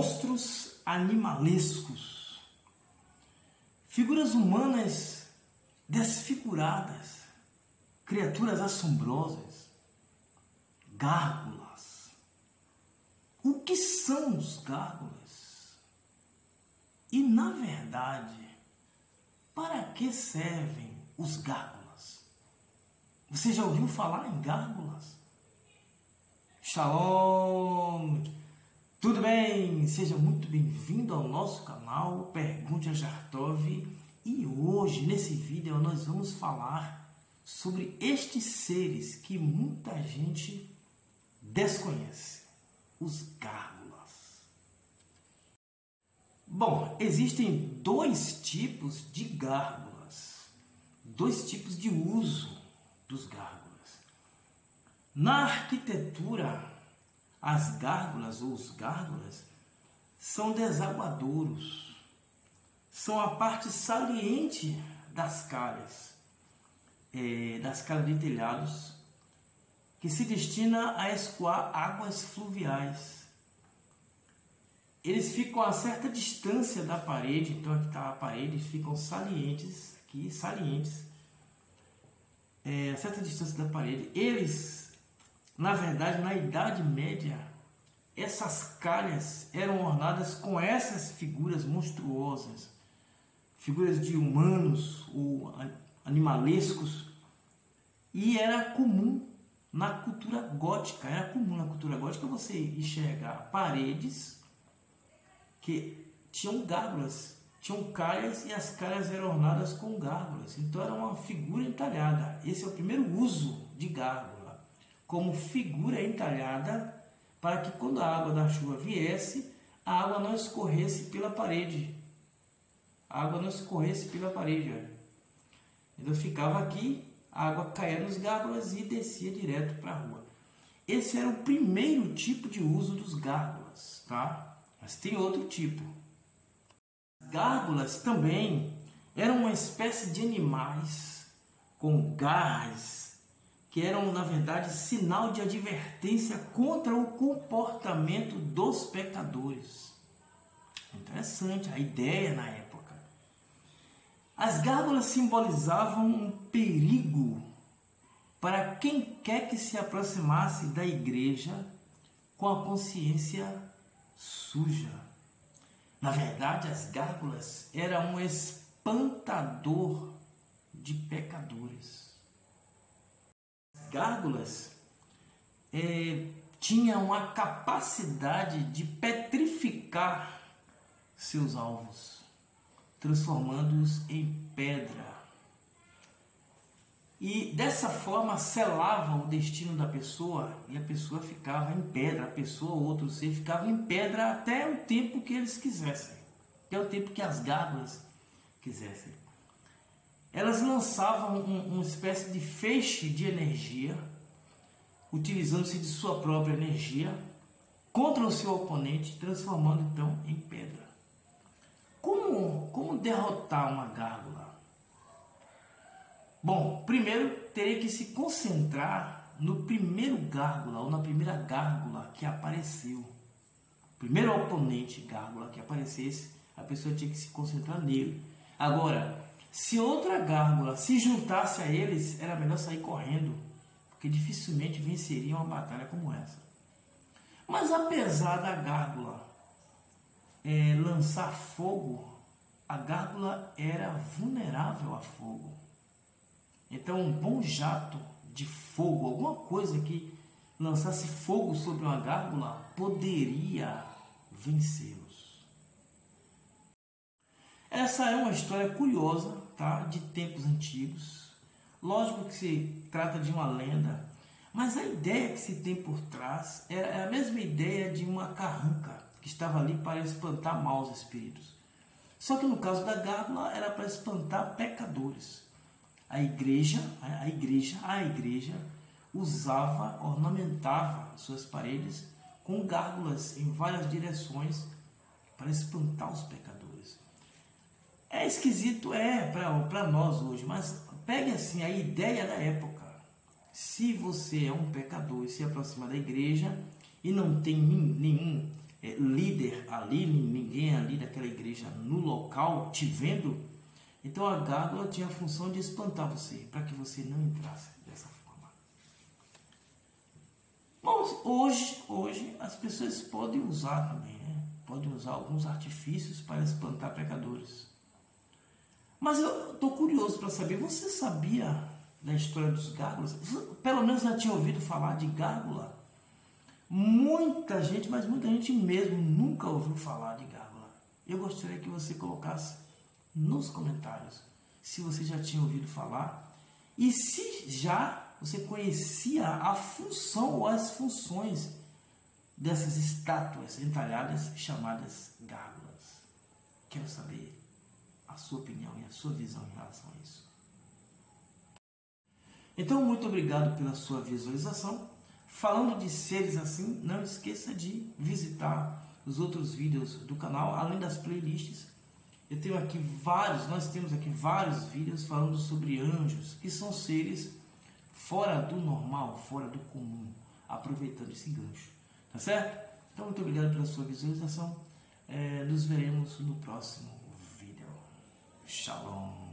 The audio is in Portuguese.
monstros animalescos, figuras humanas desfiguradas, criaturas assombrosas, gárgulas. O que são os gárgulas? E, na verdade, para que servem os gárgulas? Você já ouviu falar em gárgulas? Shalom! Tudo bem? Seja muito bem-vindo ao nosso canal Pergunte a Jartov. E hoje, nesse vídeo, nós vamos falar sobre estes seres que muita gente desconhece, os gárgulas. Bom, existem dois tipos de gárgulas, dois tipos de uso dos gárgulas. Na arquitetura, as gárgulas ou os gárgulas são desaguadouros, são a parte saliente das calhas de telhados, que se destina a escoar águas fluviais. Eles ficam a certa distância da parede, então aqui está a parede, ficam salientes, a certa distância da parede. Eles, na verdade, na Idade Média, essas calhas eram ornadas com essas figuras monstruosas, figuras de humanos ou animalescos, e era comum na cultura gótica. Você enxergar paredes que tinham gárgulas, tinham calhas, e as calhas eram ornadas com gárgulas. Então era uma figura entalhada. Esse é o primeiro uso de gárgula, como figura entalhada, para que quando a água da chuva viesse, a água não escorresse pela parede. Olha. Então ficava aqui, a água caía nos gárgulas e descia direto para a rua. Esse era o primeiro tipo de uso dos gárgulas, tá? Mas tem outro tipo. Gárgulas também eram uma espécie de animais com garras, que eram, na verdade, sinal de advertência contra o comportamento dos pecadores. Interessante a ideia na época. As gárgulas simbolizavam um perigo para quem quer que se aproximasse da igreja com a consciência suja. Na verdade, as gárgulas eram um espantador de pecadores. As gárgulas tinham a capacidade de petrificar seus alvos, transformando-os em pedra. E dessa forma selavam o destino da pessoa, e a pessoa ficava em pedra, a pessoa ou outro ser ficava em pedra até o tempo que eles quisessem, até o tempo que as gárgulas quisessem. Elas lançavam uma espécie de feixe de energia, utilizando-se de sua própria energia, contra o seu oponente, transformando então em pedra. Como derrotar uma gárgula? Bom, primeiro teria que se concentrar no primeiro gárgula ou na primeira gárgula que apareceu. O primeiro oponente gárgula que aparecesse, a pessoa tinha que se concentrar nele. Agora, se outra gárgula se juntasse a eles, era melhor sair correndo, porque dificilmente venceriam uma batalha como essa. Mas apesar da gárgula lançar fogo, a gárgula era vulnerável a fogo. Então um bom jato de fogo, alguma coisa que lançasse fogo sobre uma gárgula, poderia vencê-los. Essa é uma história curiosa, tá? De tempos antigos. Lógico que se trata de uma lenda, mas a ideia que se tem por trás é a mesma ideia de uma carranca que estava ali para espantar maus espíritos. Só que no caso da gárgula era para espantar pecadores. A igreja ornamentava suas paredes com gárgulas em várias direções para espantar os pecadores. É esquisito, para nós hoje, mas pegue assim a ideia da época. Se você é um pecador e se aproxima da igreja e não tem nenhum líder ali, ninguém ali daquela igreja no local te vendo, então a gárgula tinha a função de espantar você, para que você não entrasse dessa forma. Bom, hoje as pessoas podem usar também, né? Podem usar alguns artifícios para espantar pecadores. Mas eu estou curioso para saber, você sabia da história dos gárgulas? Pelo menos já tinha ouvido falar de gárgula? Muita gente, mas muita gente mesmo nunca ouviu falar de gárgula. Eu gostaria que você colocasse nos comentários se você já tinha ouvido falar e se já você conhecia a função ou as funções dessas estátuas entalhadas chamadas gárgulas. Quero saber a sua opinião e a sua visão em relação a isso. Então, muito obrigado pela sua visualização. Falando de seres assim, não esqueça de visitar os outros vídeos do canal, além das playlists. Nós temos aqui vários vídeos falando sobre anjos, que são seres fora do normal, fora do comum, aproveitando esse gancho. Tá certo? Então, muito obrigado pela sua visualização. Nos veremos no próximo vídeo. Shalom.